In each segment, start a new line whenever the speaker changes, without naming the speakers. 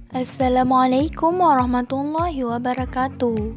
Assalamualaikum warahmatullahi wabarakatuh.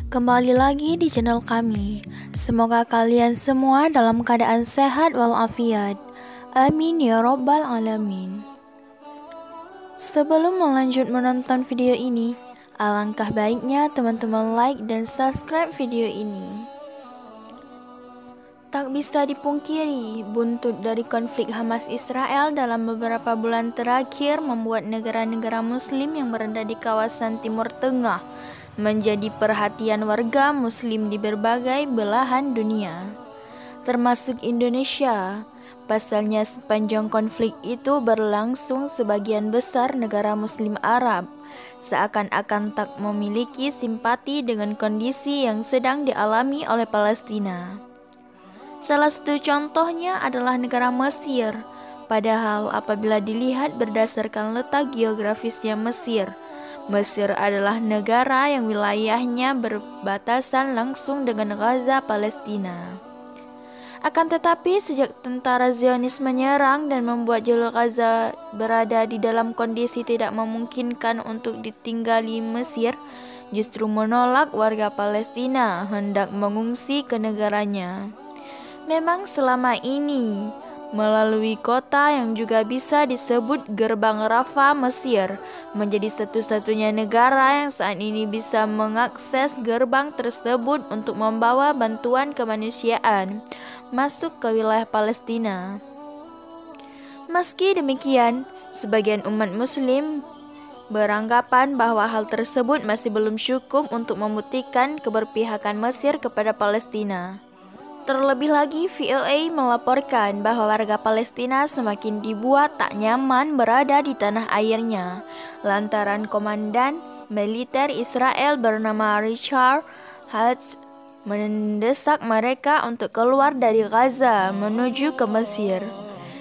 Kembali lagi di channel kami. Semoga kalian semua dalam keadaan sehat walafiat. Amin ya robbal alamin. Sebelum melanjut menonton video ini, alangkah baiknya teman-teman like dan subscribe video ini. Tak bisa dipungkiri, buntut dari konflik Hamas Israel dalam beberapa bulan terakhir membuat negara-negara muslim yang berada di kawasan Timur Tengah menjadi perhatian warga muslim di berbagai belahan dunia, termasuk Indonesia. Pasalnya sepanjang konflik itu berlangsung, sebagian besar negara muslim Arab seakan-akan tak memiliki simpati dengan kondisi yang sedang dialami oleh Palestina. Salah satu contohnya adalah negara Mesir. Padahal apabila dilihat berdasarkan letak geografisnya Mesir adalah negara yang wilayahnya berbatasan langsung dengan Gaza, Palestina. Akan tetapi sejak tentara Zionis menyerang dan membuat jalur Gaza berada di dalam kondisi tidak memungkinkan untuk ditinggali, Mesir justru menolak warga Palestina hendak mengungsi ke negaranya. Memang selama ini, melalui kota yang juga bisa disebut Gerbang Rafah, Mesir menjadi satu-satunya negara yang saat ini bisa mengakses gerbang tersebut untuk membawa bantuan kemanusiaan masuk ke wilayah Palestina. Meski demikian, sebagian umat muslim beranggapan bahwa hal tersebut masih belum cukup untuk membuktikan keberpihakan Mesir kepada Palestina. Terlebih lagi, VOA melaporkan bahwa warga Palestina semakin dibuat tak nyaman berada di tanah airnya lantaran komandan militer Israel bernama Richard Hatch mendesak mereka untuk keluar dari Gaza menuju ke Mesir.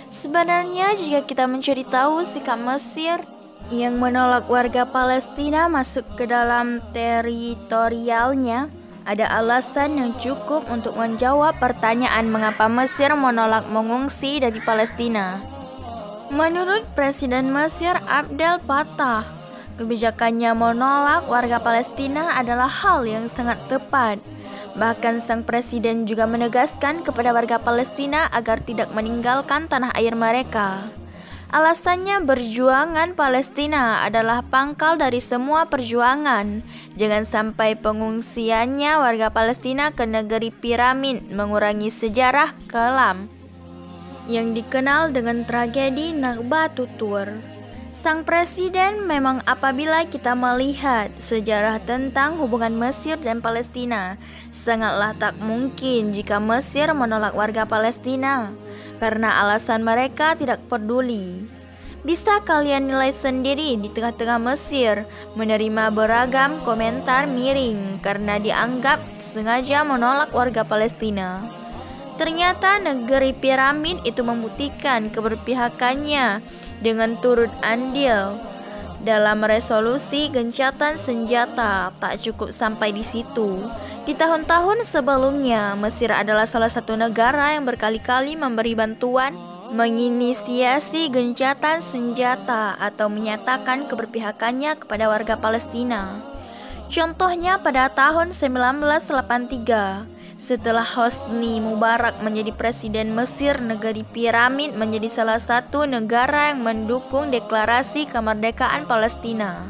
Sebenarnya jika kita mencari tahu sikap Mesir yang menolak warga Palestina masuk ke dalam teritorialnya, ada alasan yang cukup untuk menjawab pertanyaan mengapa Mesir menolak mengungsi dari Palestina. Menurut Presiden Mesir Abdel Fattah, kebijakannya menolak warga Palestina adalah hal yang sangat tepat. Bahkan sang presiden juga menegaskan kepada warga Palestina agar tidak meninggalkan tanah air mereka. Alasannya, perjuangan Palestina adalah pangkal dari semua perjuangan. Jangan sampai pengungsiannya warga Palestina ke negeri piramid mengurangi sejarah kelam yang dikenal dengan tragedi Nakba Tutur. Sang presiden memang, apabila kita melihat sejarah tentang hubungan Mesir dan Palestina, sangatlah tak mungkin jika Mesir menolak warga Palestina karena alasan mereka tidak peduli. Bisa kalian nilai sendiri, di tengah-tengah Mesir menerima beragam komentar miring karena dianggap sengaja menolak warga Palestina. Ternyata negeri piramid itu membuktikan keberpihakannya dengan turut andil dalam resolusi gencatan senjata. Tak cukup sampai di situ. Di tahun-tahun sebelumnya, Mesir adalah salah satu negara yang berkali-kali memberi bantuan, menginisiasi gencatan senjata atau menyatakan keberpihakannya kepada warga Palestina. Contohnya pada tahun 1983, setelah Hosni Mubarak menjadi presiden Mesir, negeri piramid menjadi salah satu negara yang mendukung deklarasi kemerdekaan Palestina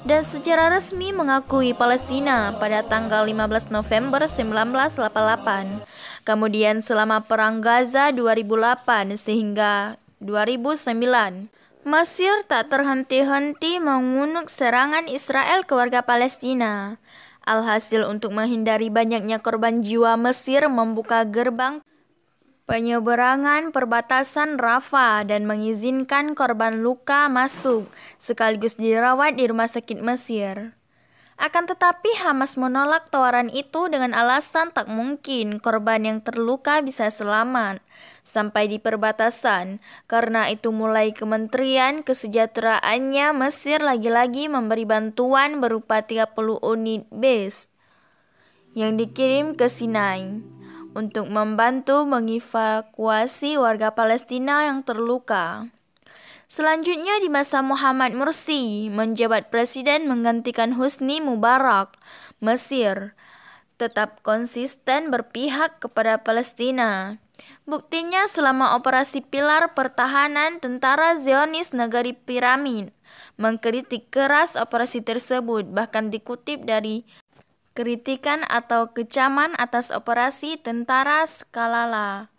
dan secara resmi mengakui Palestina pada tanggal 15 November 1988. Kemudian selama Perang Gaza 2008 sehingga 2009, Mesir tak terhenti-henti mengunuk serangan Israel ke warga Palestina. Alhasil, untuk menghindari banyaknya korban jiwa, Mesir membuka gerbang penyeberangan perbatasan Rafah dan mengizinkan korban luka masuk, sekaligus dirawat di rumah sakit Mesir. Akan tetapi Hamas menolak tawaran itu dengan alasan tak mungkin korban yang terluka bisa selamat sampai di perbatasan. Karena itu mulai Kementerian Kesejahteraannya Mesir lagi-lagi memberi bantuan berupa 30 unit bus yang dikirim ke Sinai untuk membantu mengevakuasi warga Palestina yang terluka. Selanjutnya di masa Muhammad Mursi menjabat presiden menggantikan Husni Mubarak, Mesir tetap konsisten berpihak kepada Palestina. Buktinya selama operasi Pilar Pertahanan Tentara Zionis Negeri Piramid mengkritik keras operasi tersebut, bahkan dikutip dari kritikan atau kecaman atas operasi tentara skalala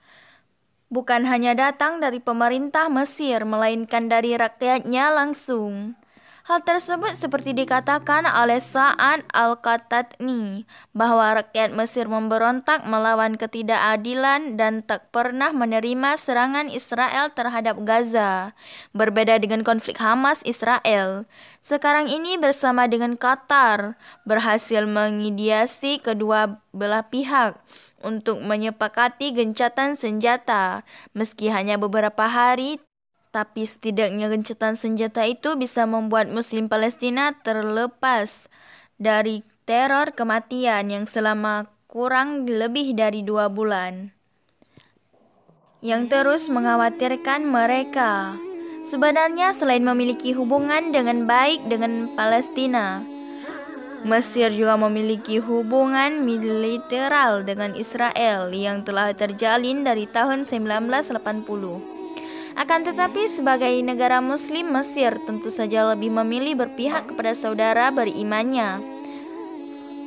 bukan hanya datang dari pemerintah Mesir, melainkan dari rakyatnya langsung. Hal tersebut seperti dikatakan oleh Sa'ad Al-Qahtani bahwa rakyat Mesir memberontak melawan ketidakadilan dan tak pernah menerima serangan Israel terhadap Gaza. Berbeda dengan konflik Hamas-Israel, sekarang ini bersama dengan Qatar berhasil mengidiasi kedua belah pihak untuk menyepakati gencatan senjata. Meski hanya beberapa hari, tapi setidaknya gencatan senjata itu bisa membuat Muslim Palestina terlepas dari teror kematian yang selama kurang lebih dari 2 bulan yang terus mengkhawatirkan mereka. Sebenarnya selain memiliki hubungan dengan baik dengan Palestina, Mesir juga memiliki hubungan bilateral dengan Israel yang telah terjalin dari tahun 1980. Akan tetapi sebagai negara muslim, Mesir tentu saja lebih memilih berpihak kepada saudara berimannya.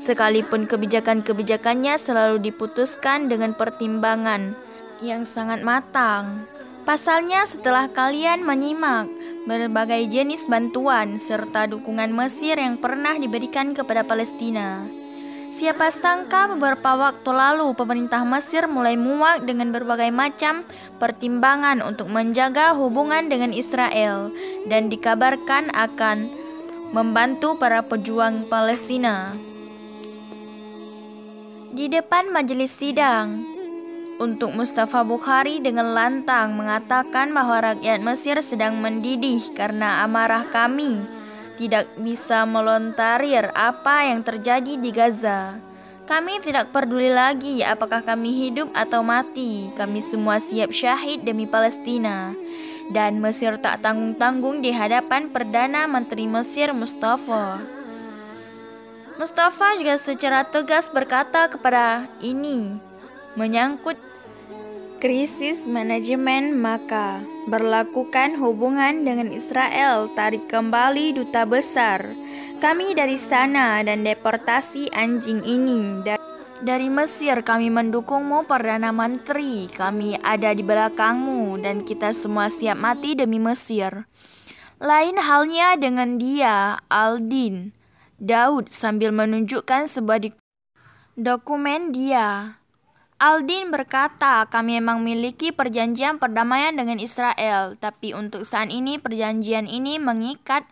Sekalipun kebijakan-kebijakannya selalu diputuskan dengan pertimbangan yang sangat matang. Pasalnya setelah kalian menyimak berbagai jenis bantuan serta dukungan Mesir yang pernah diberikan kepada Palestina, siapa sangka beberapa waktu lalu pemerintah Mesir mulai muak dengan berbagai macam pertimbangan untuk menjaga hubungan dengan Israel dan dikabarkan akan membantu para pejuang Palestina. Di depan majelis sidang untuk Mustafa Bukhari dengan lantang mengatakan bahwa rakyat Mesir sedang mendidih karena amarah kami tidak bisa melontarir apa yang terjadi di Gaza. Kami tidak peduli lagi apakah kami hidup atau mati. Kami semua siap syahid demi Palestina. Dan Mesir tak tanggung-tanggung di hadapan Perdana Menteri Mesir Mustafa. Mustafa juga secara tegas berkata kepada ini menyangkut krisis manajemen, maka berlakukan hubungan dengan Israel, tarik kembali duta besar kami dari sana dan deportasi anjing ini. Dari Mesir kami mendukungmu Perdana Menteri, kami ada di belakangmu dan kita semua siap mati demi Mesir. Lain halnya dengan dia, Aldin Daud, sambil menunjukkan sebuah dokumen dia. Aldin berkata, kami memang memiliki perjanjian perdamaian dengan Israel, tapi untuk saat ini perjanjian ini mengikat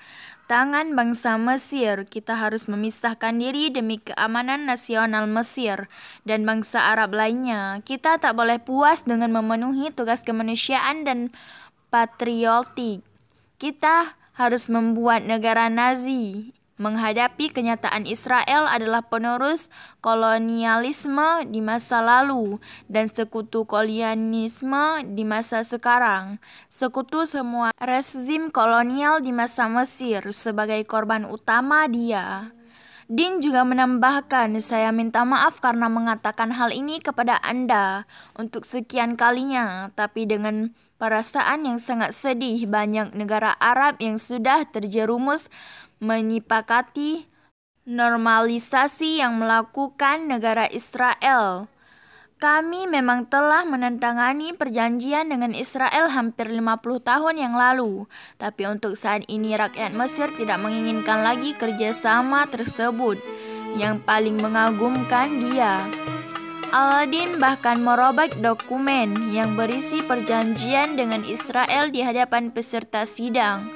tangan bangsa Mesir. Kita harus memisahkan diri demi keamanan nasional Mesir dan bangsa Arab lainnya. Kita tak boleh puas dengan memenuhi tugas kemanusiaan dan patriotik. Kita harus membuat negara Nazi. Menghadapi kenyataan Israel adalah penerus kolonialisme di masa lalu dan sekutu kolonialisme di masa sekarang. Sekutu semua rezim kolonial di masa Mesir sebagai korban utama dia. Din juga menambahkan, saya minta maaf karena mengatakan hal ini kepada Anda untuk sekian kalinya, tapi dengan perasaan yang sangat sedih, banyak negara Arab yang sudah terjerumus menyepakati normalisasi yang melakukan negara Israel. Kami memang telah menandatangani perjanjian dengan Israel hampir 50 tahun yang lalu, tapi untuk saat ini rakyat Mesir tidak menginginkan lagi kerjasama tersebut. Yang paling mengagumkan dia, Aldin bahkan merobek dokumen yang berisi perjanjian dengan Israel di hadapan peserta sidang.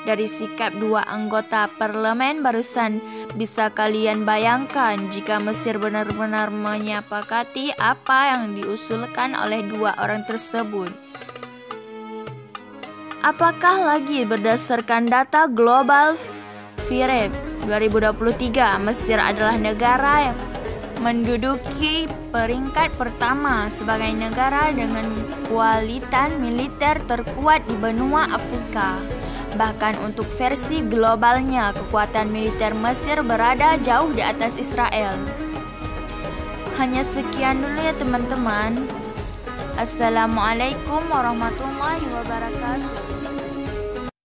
Dari sikap 2 anggota parlemen barusan, bisa kalian bayangkan jika Mesir benar-benar menyepakati apa yang diusulkan oleh 2 orang tersebut. Apakah lagi berdasarkan data Global Fireb 2023, Mesir adalah negara yang menduduki peringkat pertama sebagai negara dengan kualitas militer terkuat di benua Afrika. Bahkan untuk versi globalnya, kekuatan militer Mesir berada jauh di atas Israel. Hanya sekian dulu ya teman-teman. Assalamualaikum warahmatullahi wabarakatuh.